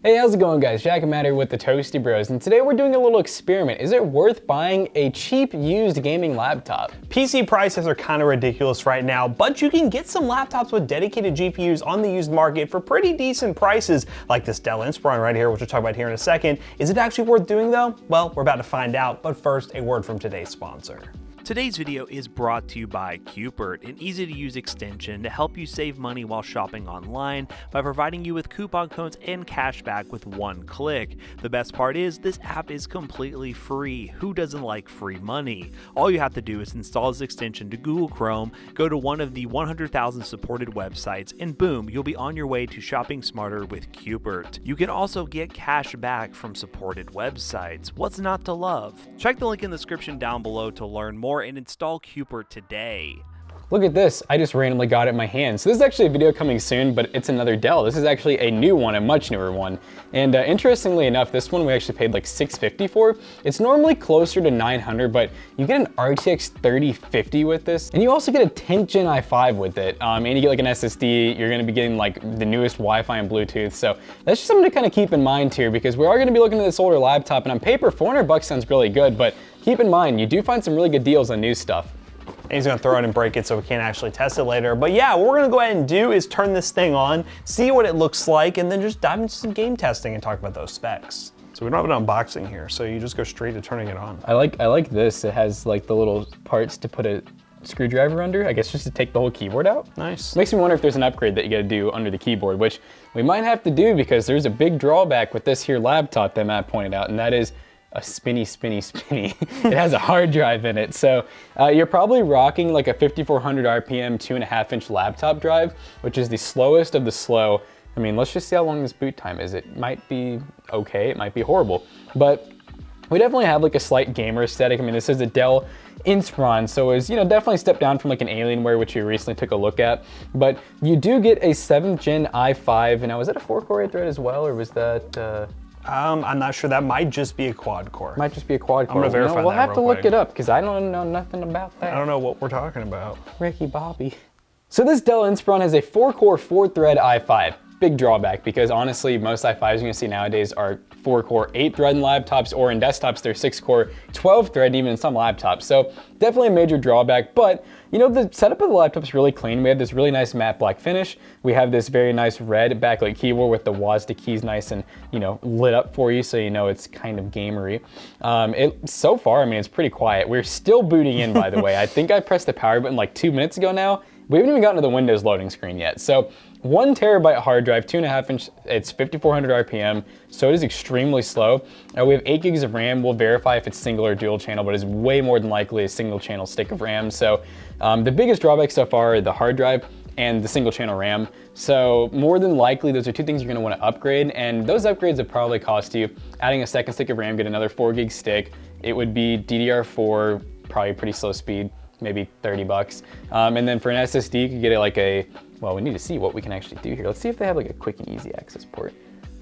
Hey, how's it going, guys? Jack and Matt here with the Toasty Bros, and today we're doing a little experiment. Is it worth buying a cheap used gaming laptop? PC prices are kind of ridiculous right now, but you can get some laptops with dedicated GPUs on the used market for pretty decent prices, like this Dell Inspiron right here, which we'll talk about here in a second. Is it actually worth doing though? Well, we're about to find out, but first, a word from today's sponsor. Today's video is brought to you by Cupert, an easy-to-use extension to help you save money while shopping online by providing you with coupon codes and cashback with one click. The best part is this app is completely free. Who doesn't like free money? All you have to do is install this extension to Google Chrome, go to one of the 100,000 supported websites, and boom, you'll be on your way to shopping smarter with Cupert. You can also get cash back from supported websites. What's not to love? Check the link in the description down below to learn more and install Cupert today. Look at this, I just randomly got it in my hand. So this is actually a video coming soon, but it's another Dell. This is actually a new one, a much newer one. And interestingly enough, this one we actually paid like $650 for. It's normally closer to $900, but you get an RTX 3050 with this. And you also get a 10th Gen i5 with it. And you get like an SSD, you're gonna be getting like the newest Wi-Fi and Bluetooth. So that's just something to kind of keep in mind here, because we are gonna be looking at this older laptop, and on paper, 400 bucks sounds really good, but keep in mind, you do find some really good deals on new stuff. And he's gonna throw it and break it so we can't actually test it later. But yeah, what we're gonna go ahead and do is turn this thing on, see what it looks like, and then just dive into some game testing and talk about those specs. So we don't have an unboxing here, so you just go straight to turning it on. I like this. It has like the little parts to put a screwdriver under, I guess just to take the whole keyboard out. Nice. Makes me wonder if there's an upgrade that you gotta do under the keyboard, which we might have to do, because there's a big drawback with this here laptop that Matt pointed out, and that is a spinny. It has a hard drive in it. So you're probably rocking like a 5400 RPM 2.5-inch laptop drive, which is the slowest of the slow. I mean, let's just see how long this boot time is. It might be okay, it might be horrible, but we definitely have like a slight gamer aesthetic. I mean, this is a Dell Inspiron, so it's, you know, definitely a step down from like an Alienware, which we recently took a look at. But you do get a 7th Gen i5, and now was that a 4-core 8-thread as well, or was that? I'm not sure. That might just be a quad core. Might just be a quad core. I'm gonna verify that. We'll have to real look it up, because I don't know nothing about that. I don't know what we're talking about. Ricky Bobby. So this Dell Inspiron has a 4-core 4-thread i5. Big drawback, because honestly, most i5s you're gonna see nowadays are 4-core 8-thread in laptops, or in desktops they're 6-core 12-thread, even in some laptops. So definitely a major drawback, but you know, the setup of the laptop is really clean. We have this really nice matte black finish. We have this very nice red backlit keyboard with the WASD keys nice and, you know, lit up for you, so you know it's kind of gamery. So far, I mean, it's pretty quiet. We're still booting in, by the way. I think I pressed the power button like 2 minutes ago now. We haven't even gotten to the Windows loading screen yet. So 1 terabyte hard drive, 2.5-inch, it's 5400 RPM, so it is extremely slow. We have 8 gigs of RAM. We'll verify if it's single or dual channel, but it's way more than likely a single channel stick of RAM. So the biggest drawbacks so far are the hard drive and the single channel RAM. So more than likely, those are 2 things you're gonna wanna upgrade, and those upgrades would probably cost you, adding a second stick of RAM, get another 4 gig stick. It would be DDR4, probably pretty slow speed, maybe 30 bucks. And then for an SSD, you could get it like a, well, we need to see what we can actually do here. Let's see if they have like a quick and easy access port.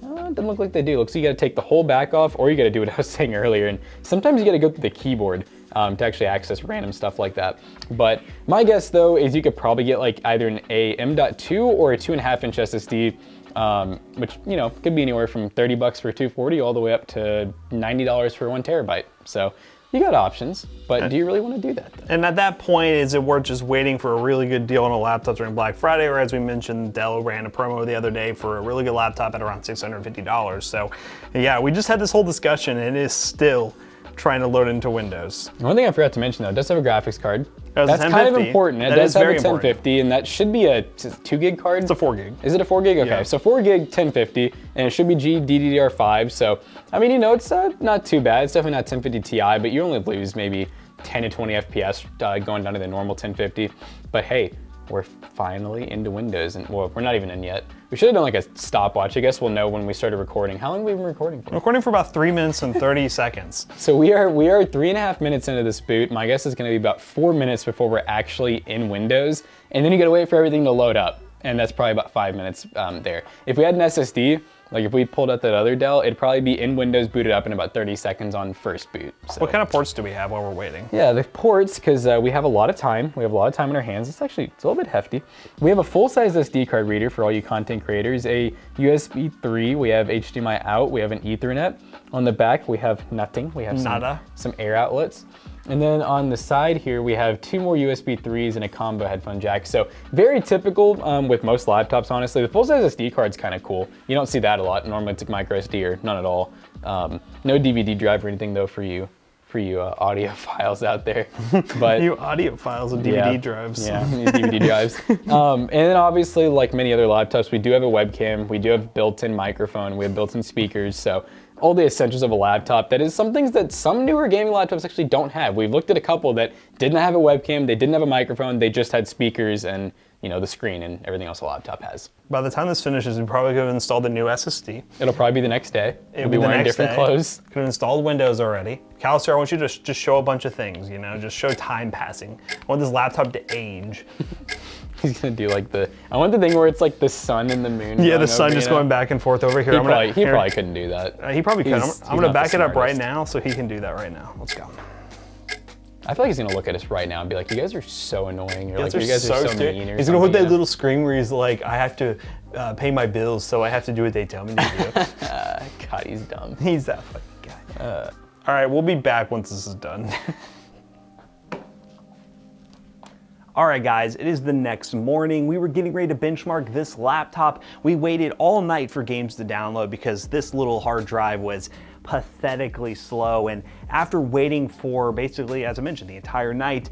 It doesn't look like they do. Looks like you gotta take the whole back off, or you gotta do what I was saying earlier. And sometimes you gotta go through the keyboard to actually access random stuff like that. But my guess though, is you could probably get like either an M.2 or a 2.5-inch SSD, which, you know, could be anywhere from 30 bucks for 240 all the way up to $90 for 1 terabyte. So you got options, but do you really want to do that though? And at that point, is it worth just waiting for a really good deal on a laptop during Black Friday? Or as we mentioned, Dell ran a promo the other day for a really good laptop at around $650. So yeah, we just had this whole discussion, and it is still trying to load into Windows. One thing I forgot to mention though, it does have a graphics card. That's 1050. kind of important. It That does is have a very 1050, and that should be a 2 gig card. It's a 4 gig. Is it a 4 gig? Okay, Yeah. so 4 gig 1050, and it should be GDDR5. So, I mean, you know, it's not too bad. It's definitely not 1050 Ti, but you only lose maybe 10 to 20 FPS going down to the normal 1050. But hey, we're finally into Windows, and well, we're not even in yet. We should have done like a stopwatch. I guess we'll know when we started recording. How long have we been recording for? I'm recording for about 3 minutes and 30 seconds. So we are 3.5 minutes into this boot. My guess is gonna be about 4 minutes before we're actually in Windows, and then you gotta wait for everything to load up, and that's probably about 5 minutes there. If we had an SSD, Like if we pulled out that other Dell, it'd probably be in Windows booted up in about 30 seconds on first boot. So. What kind of ports do we have while we're waiting? Yeah, the ports, because we have a lot of time. We have a lot of time in our hands. It's a little bit hefty. We have a full-size SD card reader for all you content creators, a USB 3, we have HDMI out, we have an Ethernet. On the back, we have nothing. We have some air outlets. And then on the side here, we have 2 more USB 3s and a combo headphone jack. So very typical with most laptops, honestly. The full-size SD card's kind of cool. You don't see that a lot. Normally it's like micro SD or none at all. No DVD drive or anything though for you audio files out there. But you audio files and DVD drives. Yeah, DVD drives. And then obviously, like many other laptops, we do have a webcam. We do have built-in microphone. We have built-in speakers. So all the essentials of a laptop. That is some things that some newer gaming laptops actually don't have. We've looked at a couple that didn't have a webcam, they didn't have a microphone, they just had speakers and the screen and everything else a laptop has. By the time this finishes, we probably could have installed the new SSD. It'll probably be the next day. We'll be wearing different clothes. Could have installed Windows already. Callister, I want you to just show a bunch of things, just show time passing. I want this laptop to age. He's gonna do like I want the thing where it's like the sun and the moon. Yeah, the sun just going back and forth over here. He probably couldn't do that. He probably could. I'm gonna back it up right now so he can do that right now. Let's go. I feel like he's gonna look at us right now and be like, you guys are so annoying. You guys are so mean. He's gonna put that little screen where he's like, I have to pay my bills, so I have to do what they tell me to do. God, he's dumb. He's that fucking guy. All right, we'll be back once this is done. All right, guys, it is the next morning. We were getting ready to benchmark this laptop. We waited all night for games to download because this little hard drive was pathetically slow. And after waiting for basically, as I mentioned, the entire night,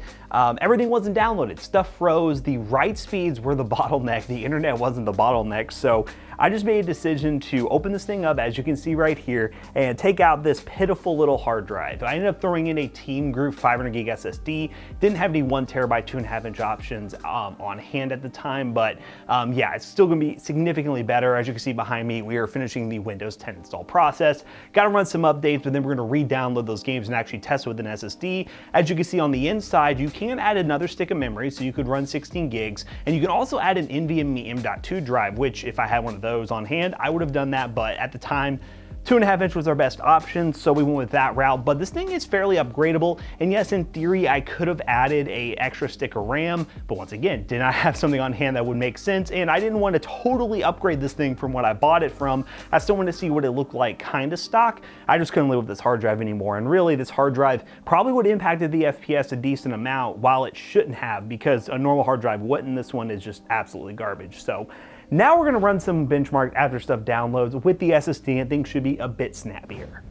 everything wasn't downloaded. Stuff froze. The write speeds were the bottleneck. The internet wasn't the bottleneck. So I just made a decision to open this thing up, as you can see right here, and take out this pitiful little hard drive. I ended up throwing in a Team Group 500 gig SSD. Didn't have any 1 terabyte, 2.5-inch options on hand at the time, but yeah, it's still gonna be significantly better. As you can see behind me, we are finishing the Windows 10 install process. Gotta run some updates, but then we're gonna re-download those games and actually test with an SSD. As you can see on the inside, you can add another stick of memory, so you could run 16 gigs, and you can also add an NVMe M.2 drive, which if I had one of those on hand, I would have done that, but at the time, 2.5-inch was our best option, so we went with that route. But this thing is fairly upgradable, and yes, in theory, I could have added a extra stick of RAM, but once again, did not have something on hand that would make sense, and I didn't want to totally upgrade this thing from what I bought it from. I still wanted to see what it looked like kind of stock. I just couldn't live with this hard drive anymore, and really, this hard drive probably would have impacted the FPS a decent amount, while it shouldn't have, because a normal hard drive wouldn't. This one is just absolutely garbage. So now we're gonna run some benchmark after stuff downloads with the SSD, and things should be a bit snappier.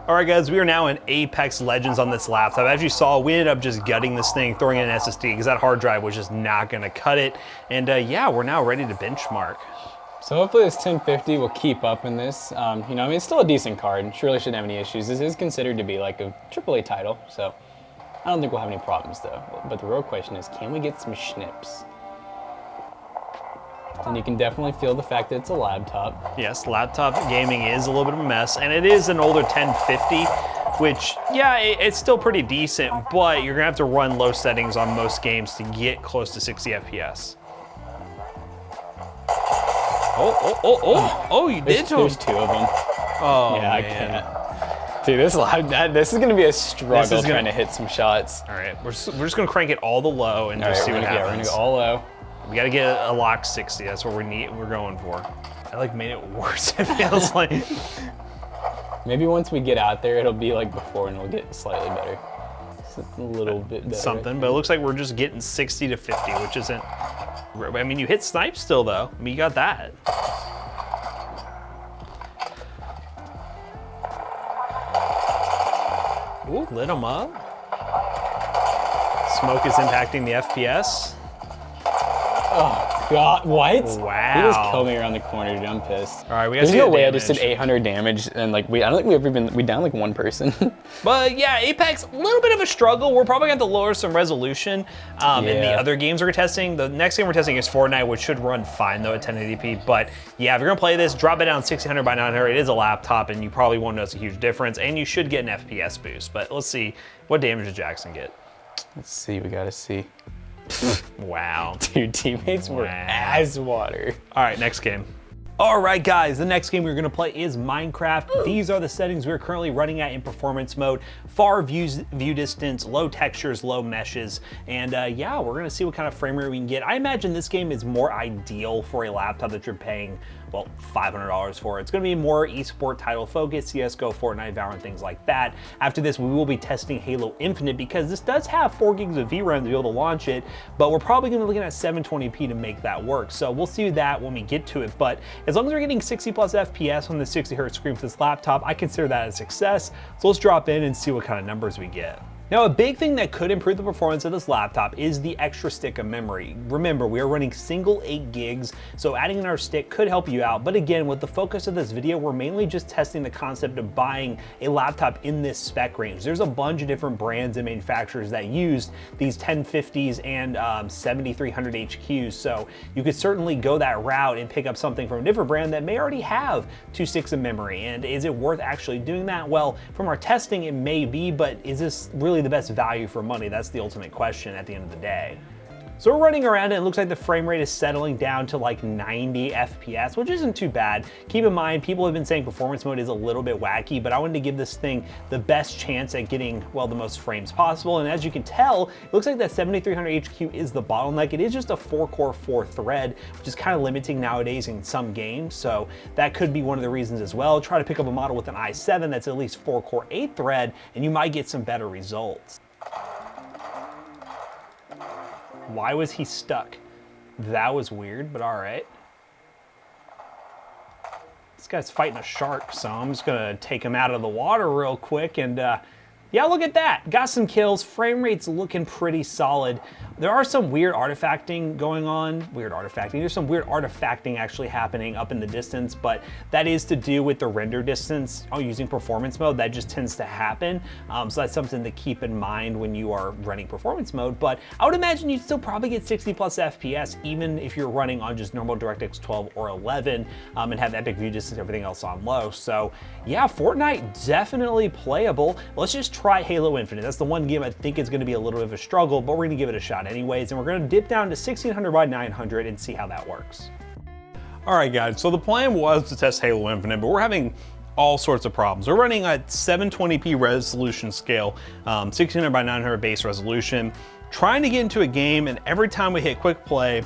All right, guys, we are now in Apex Legends on this laptop. As you saw, we ended up just gutting this thing, throwing in an SSD, because that hard drive was just not gonna cut it. And yeah, we're now ready to benchmark. So hopefully this 1050 will keep up in this. I mean, it's still a decent card. Surely shouldn't have any issues. This is considered to be like a AAA title, so I don't think we'll have any problems though. But the real question is, can we get some schnips? And you can definitely feel the fact that it's a laptop. Yes, laptop gaming is a little bit of a mess, and it is an older 1050, which, yeah, it's still pretty decent, but you're gonna have to run low settings on most games to get close to 60 FPS. Oh, you did to him. There's 2 of them. Oh, yeah, man. I can't. Dude, this is gonna be a struggle trying to hit some shots. All right, we're just gonna crank it all the low and just see what happens. Yeah, we're gonna go all low. We gotta get a lock 60. That's what we're going for. I like made it worse. It feels like. Maybe once we get out there, it'll be like before, and it'll get slightly better. It's a little bit better. Something, but it looks like we're just getting 60 to 50, which isn't. I mean, you hit snipe still though. I mean, you got that. Ooh, lit him up. Smoke is impacting the FPS. Oh God, what? Wow. He just killed me around the corner, dude. I'm pissed. All right, we got There's no way I just did 800 damage, and like I don't think we downed like 1 person. But yeah, Apex, a little bit of a struggle. We're probably going to have to lower some resolution in the other games we're testing. The next game we're testing is Fortnite, which should run fine though at 1080p. But yeah, if you're gonna play this, drop it down 1600 by 900. It is a laptop, and you probably won't notice a huge difference, and you should get an FPS boost. But let's see, what damage did Jackson get? Let's see, we gotta see. Wow. Dude, teammates were ass water. All right, next game. All right, guys, the next game we're gonna play is Minecraft. These are the settings we're currently running at in performance mode. Far view distance, low textures, low meshes, and yeah, we're gonna see what kind of frame rate we can get. I imagine this game is more ideal for a laptop that you're paying, well, $500 for. It's gonna be more esport title focused, CSGO, Fortnite, Valorant, things like that. After this, we will be testing Halo Infinite because this does have 4 gigs of VRAM to be able to launch it, but we're probably gonna be looking at 720p to make that work. So we'll see that when we get to it, but as long as we're getting 60 plus FPS on the 60 hertz screen for this laptop, I consider that a success. So let's drop in and see what kind of numbers we get. Now, a big thing that could improve the performance of this laptop is the extra stick of memory. Remember, we are running single 8 gigs, so adding another stick could help you out. But again, with the focus of this video, we're mainly just testing the concept of buying a laptop in this spec range. There's a bunch of different brands and manufacturers that use these 1050s and 7300 HQs, so you could certainly go that route and pick up something from a different brand that may already have 2 sticks of memory. And is it worth actually doing that? Well, from our testing, it may be, but is this really the best value for money? That's the ultimate question at the end of the day. So we're running around and it looks like the frame rate is settling down to like 90 FPS, which isn't too bad. Keep in mind, people have been saying performance mode is a little bit wacky, but I wanted to give this thing the best chance at getting, well, the most frames possible. And as you can tell, it looks like that 7300 HQ is the bottleneck. It is just a 4-core, 4-thread, which is kind of limiting nowadays in some games. So that could be one of the reasons as well. Try to pick up a model with an i7 that's at least 4-core, 8-thread, and you might get some better results. Why was he stuck? That was weird, but all right. This guy's fighting a shark, so I'm just gonna take him out of the water real quick and yeah, look at that. Got some kills. Frame rate's looking pretty solid. There are some weird artifacting going on. There's some weird artifacting actually happening up in the distance, but that is to do with the render distance using performance mode. That just tends to happen. So that's something to keep in mind when you are running performance mode. But I would imagine you'd still probably get 60 plus FPS, even if you're running on just normal DirectX 12 or 11 and have epic view distance and everything else on low. So yeah, Fortnite definitely playable. Let's just try Halo Infinite. That's the one game I think is going to be a little bit of a struggle, but we're going to give it a shot anyways, and we're going to dip down to 1600 by 900 and see how that works. All right, guys, so the plan was to test Halo Infinite, but we're having all sorts of problems. We're running at 720p resolution scale, 1600 by 900 base resolution, trying to get into a game, and every time we hit quick play,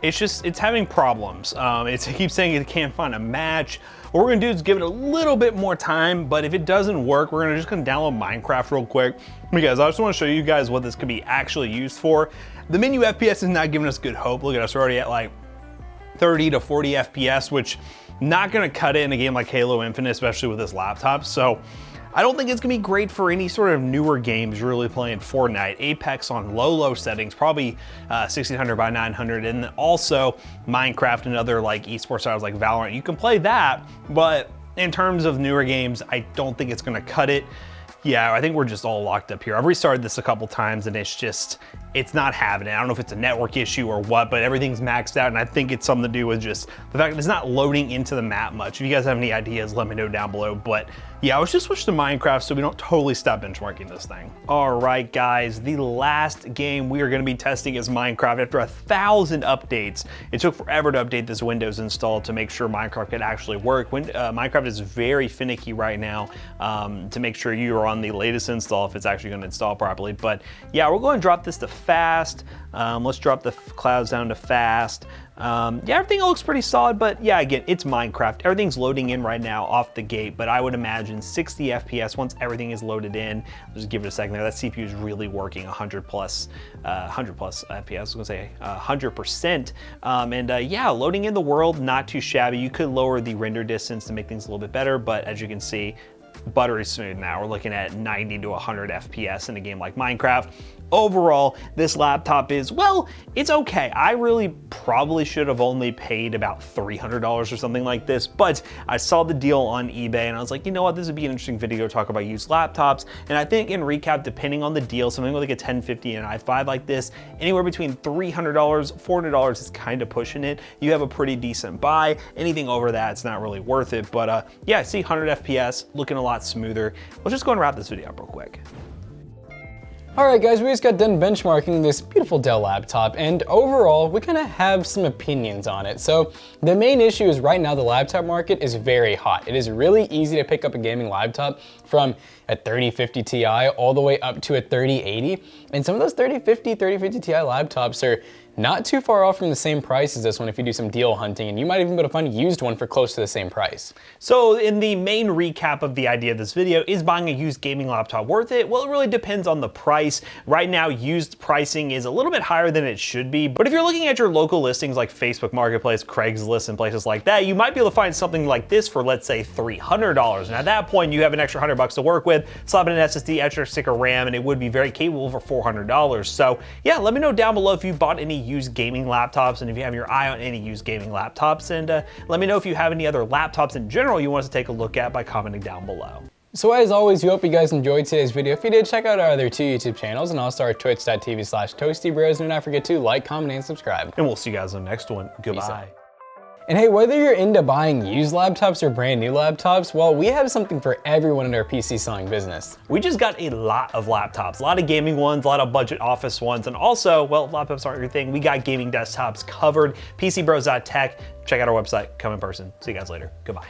it's having problems. It keeps saying it can't find a match. What we're gonna do is give it a little bit more time, but if it doesn't work, we're just gonna download Minecraft real quick. Because I just wanna show you guys what this could be actually used for. The menu FPS is not giving us good hope. Look at us, we're already at like 30 to 40 FPS, which not gonna cut it in a game like Halo Infinite, especially with this laptop. So I don't think it's gonna be great for any sort of newer games really playing Fortnite. Apex on low settings, probably 1600 by 900, and then also Minecraft and other like esports titles like Valorant. You can play that, but in terms of newer games, I don't think it's gonna cut it. Yeah, I think we're just all locked up here. I've restarted this a couple times and it's not having it. I don't know if it's a network issue or what, but everything's maxed out, and I think it's something to do with just the fact that it's not loading into the map much. If you guys have any ideas, let me know down below. But yeah, let's just switch to Minecraft so we don't totally stop benchmarking this thing. All right, guys, the last game we are gonna be testing is Minecraft. After 1,000 updates, it took forever to update this Windows install to make sure Minecraft could actually work. Minecraft is very finicky right now to make sure you are on the latest install if it's actually gonna install properly. But yeah, we're going to drop this to fast. Let's drop the clouds down to fast. Yeah, everything looks pretty solid, but yeah, again, it's Minecraft. Everything's loading in right now off the gate, but I would imagine 60 FPS once everything is loaded in. I'll just give it a second there. That CPU is really working 100 plus FPS. I was gonna say 100%. Yeah, loading in the world, not too shabby. You could lower the render distance to make things a little bit better, but as you can see, buttery smooth now. We're looking at 90 to 100 FPS in a game like Minecraft. Overall, this laptop is, well, it's okay. I really probably should have only paid about $300 or something like this, but I saw the deal on eBay and I was like, you know what, this would be an interesting video to talk about used laptops. And I think in recap, depending on the deal, something with like a 1050 and an i5 like this, anywhere between $300, $400 is kind of pushing it. You have a pretty decent buy. Anything over that, it's not really worth it. But yeah, I see 100 FPS, looking a lot smoother. Let's just go and wrap this video up real quick. Alright guys, we just got done benchmarking this beautiful Dell laptop, and overall, we kind of have some opinions on it. So the main issue is right now the laptop market is very hot. It is really easy to pick up a gaming laptop from a 3050 Ti all the way up to a 3080. And some of those 3050 Ti laptops are not too far off from the same price as this one if you do some deal hunting, and you might even be able to find a used one for close to the same price. So in the main recap of the idea of this video, is buying a used gaming laptop worth it? Well, it really depends on the price. Right now, used pricing is a little bit higher than it should be, but if you're looking at your local listings like Facebook Marketplace, Craigslist, and places like that, you might be able to find something like this for, let's say, $300. And at that point, you have an extra $100 to work with, slap in an SSD, extra stick of RAM, and it would be very capable for $400. So yeah, let me know down below if you bought any used gaming laptops and if you have your eye on any used gaming laptops, and let me know if you have any other laptops in general you want us to take a look at by commenting down below. So as always, we hope you guys enjoyed today's video. If you did, check out our other 2 YouTube channels and also our twitch.tv/toastybros. And do not forget to like, comment, and subscribe. And we'll see you guys in the next one. Goodbye. And hey, whether you're into buying used laptops or brand new laptops, well, we have something for everyone in our PC selling business. We just got a lot of laptops, a lot of gaming ones, a lot of budget office ones, and also, well, laptops aren't your thing. We got gaming desktops covered. PCBros.tech. Check out our website, come in person. See you guys later. Goodbye.